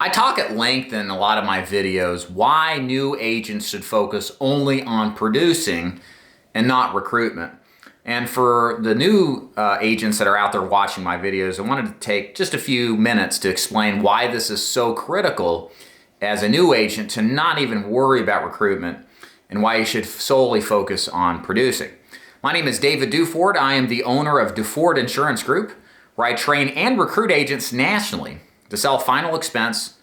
I talk at length in a lot of my videos why new agents should focus only on producing and not recruitment. And for the new agents that are out there watching my videos, I wanted to take just a few minutes to explain why this is so critical as a new agent to not even worry about recruitment and why you should solely focus on producing. My name is David Duford. I am the owner of Duford Insurance Group, where I train and recruit agents nationally to sell final expense,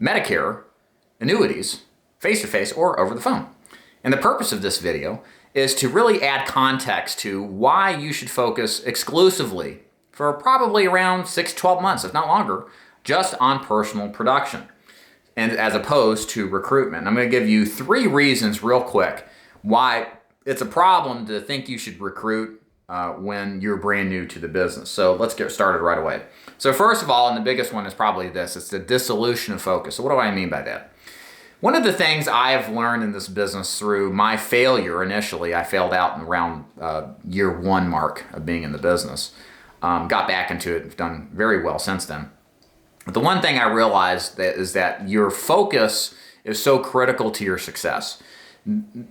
Medicare, annuities, face-to-face or over the phone. And the purpose of this video is to really add context to why you should focus exclusively for probably around 6 to 12 months, if not longer, just on personal production, and as opposed to recruitment. I'm going to give you 3 reasons real quick why it's a problem to think you should recruit when you're brand new to the business. So let's get started right away. So first of all, and the biggest one is probably this, it's the dissolution of focus. So what do I mean by that? One of the things I have learned in this business through my failure initially, I failed out in around year 1 mark of being in the business, got back into it, done very well since then. But the one thing I realized is that your focus is so critical to your success.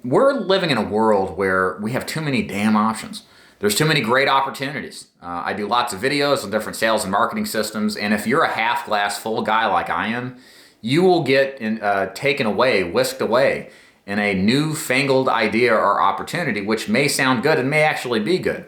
We're living in a world where we have too many damn options. There's too many great opportunities. I do lots of videos on different sales and marketing systems, and if you're a half glass full guy like I am, you will get taken away, whisked away in a newfangled idea or opportunity, which may sound good and may actually be good.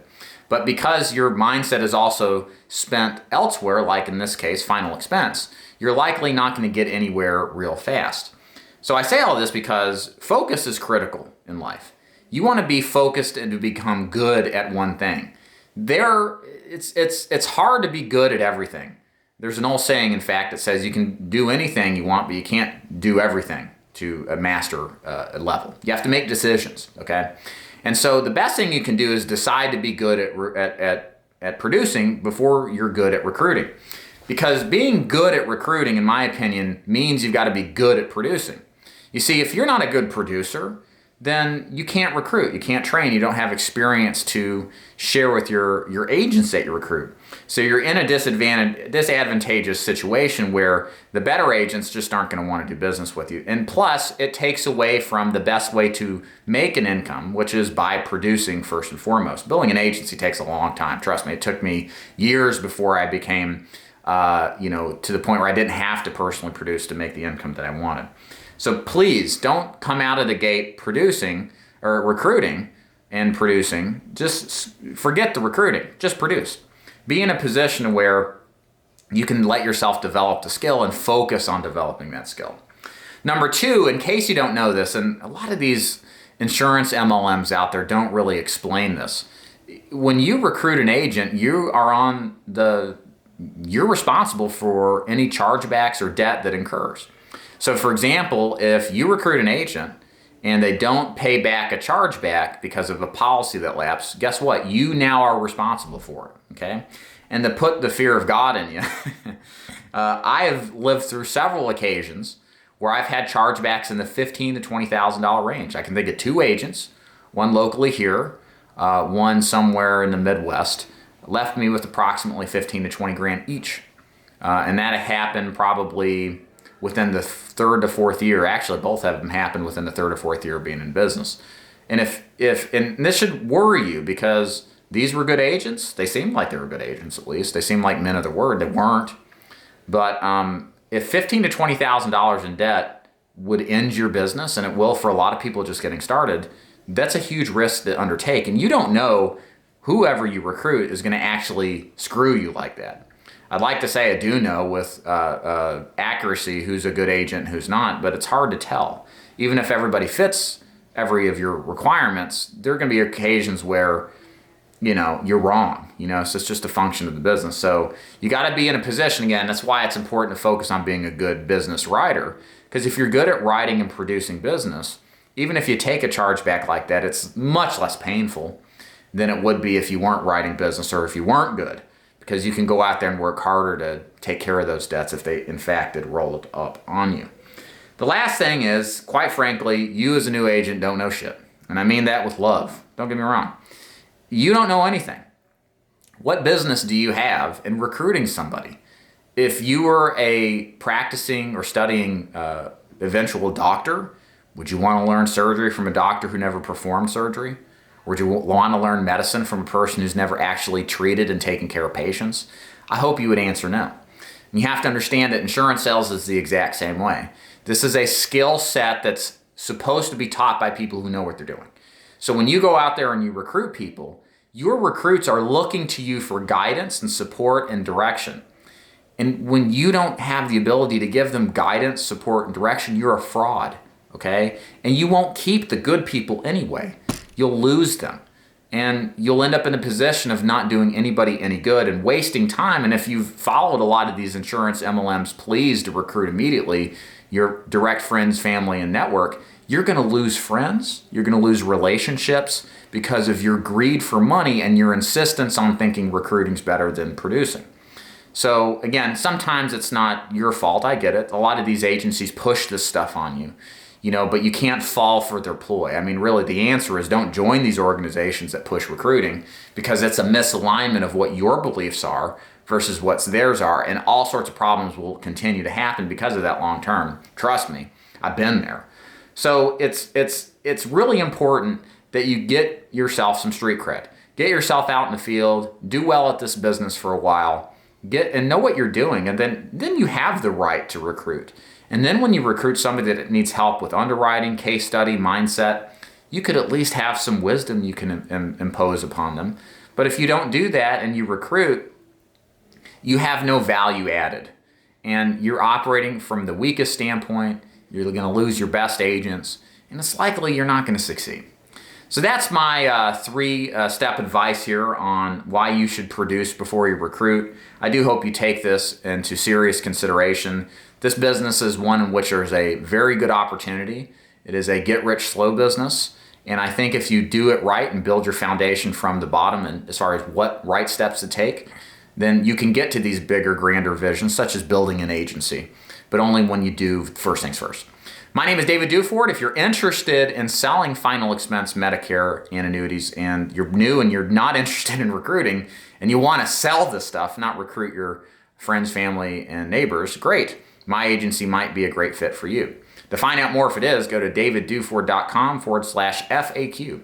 But because your mindset is also spent elsewhere, like in this case, final expense, you're likely not going to get anywhere real fast. So I say all this because focus is critical in life. You want to be focused and to become good at one thing. It's hard to be good at everything. There's an old saying, in fact, that says you can do anything you want, but you can't do everything to a master level. You have to make decisions, okay? And so the best thing you can do is decide to be good at producing before you're good at recruiting. Because being good at recruiting, in my opinion, means you've got to be good at producing. You see, if you're not a good producer, then you can't recruit, you can't train, you don't have experience to share with your agents that you recruit. So you're in a disadvantageous situation where the better agents just aren't going to want to do business with you. And plus, it takes away from the best way to make an income, which is by producing first and foremost. Building an agency takes a long time. Trust me, it took me years before I became, to the point where I didn't have to personally produce to make the income that I wanted. So please don't come out of the gate producing or recruiting and producing. Just forget the recruiting, just produce. Be in a position where you can let yourself develop the skill and focus on developing that skill. Number 2, in case you don't know this, and a lot of these insurance MLMs out there don't really explain this. When you recruit an agent, you're responsible for any chargebacks or debt that incurs. So for example, if you recruit an agent and they don't pay back a chargeback because of a policy that lapsed, guess what? You now are responsible for it, okay? And to put the fear of God in you, I have lived through several occasions where I've had chargebacks in the $15,000 to $20,000 range. I can think of 2 agents, one locally here, one somewhere in the Midwest, left me with approximately 15 to 20 grand each. And that happened probably within the 3rd to 4th year. Actually, both of them happened within the 3rd or 4th year of being in business. And and this should worry you because these were good agents. They seemed like they were good agents, at least. They seemed like men of their word. They weren't. But if $15,000 to $20,000 in debt would end your business, and it will for a lot of people just getting started, that's a huge risk to undertake. And you don't know whoever you recruit is going to actually screw you like that. I'd like to say I do know with accuracy who's a good agent and who's not, but it's hard to tell. Even if everybody fits every of your requirements, there are going to be occasions where, you're wrong. So it's just a function of the business. So you got to be in a position, again, that's why it's important to focus on being a good business writer. Because if you're good at writing and producing business, even if you take a chargeback like that, it's much less painful than it would be if you weren't writing business or if you weren't good. Because you can go out there and work harder to take care of those debts if they, in fact, had rolled up on you. The last thing is, quite frankly, you as a new agent don't know shit. And I mean that with love. Don't get me wrong. You don't know anything. What business do you have in recruiting somebody? If you were a practicing or studying eventual doctor, would you want to learn surgery from a doctor who never performed surgery? Would you want to learn medicine from a person who's never actually treated and taken care of patients? I hope you would answer no. And you have to understand that insurance sales is the exact same way. This is a skill set that's supposed to be taught by people who know what they're doing. So when you go out there and you recruit people, your recruits are looking to you for guidance and support and direction. And when you don't have the ability to give them guidance, support, and direction, you're a fraud, okay? And you won't keep the good people anyway. You'll lose them. And you'll end up in a position of not doing anybody any good and wasting time. And if you've followed a lot of these insurance MLMs pleas to recruit immediately, your direct friends, family, and network, you're going to lose friends. You're going to lose relationships because of your greed for money and your insistence on thinking recruiting's better than producing. So again, sometimes it's not your fault. I get it. A lot of these agencies push this stuff on you, but you can't fall for their ploy. I mean, really, the answer is don't join these organizations that push recruiting, because it's a misalignment of what your beliefs are versus what theirs are, and all sorts of problems will continue to happen because of that long term. Trust me, I've been there. So it's really important that you get yourself some street cred. Get yourself out in the field, do well at this business for a while, get and know what you're doing, and then you have the right to recruit. And then when you recruit somebody that needs help with underwriting, case study, mindset, you could at least have some wisdom you can impose upon them. But if you don't do that and you recruit, you have no value added. And you're operating from the weakest standpoint, you're going to lose your best agents, and it's likely you're not going to succeed. So that's my three-step advice here on why you should produce before you recruit. I do hope you take this into serious consideration. This business is one in which there's a very good opportunity. It is a get-rich-slow business, and I think if you do it right and build your foundation from the bottom, and as far as what right steps to take, then you can get to these bigger, grander visions, such as building an agency, but only when you do first things first. My name is David Duford. If you're interested in selling final expense Medicare and annuities, and you're new and you're not interested in recruiting, and you want to sell this stuff, not recruit your friends, family, and neighbors, great. My agency might be a great fit for you. To find out more if it is, go to davidduford.com/FAQ.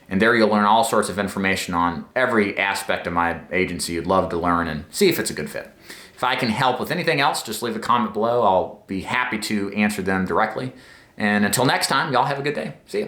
And there you'll learn all sorts of information on every aspect of my agency you'd love to learn and see if it's a good fit. If I can help with anything else, just leave a comment below. I'll be happy to answer them directly. And until next time, y'all have a good day. See ya.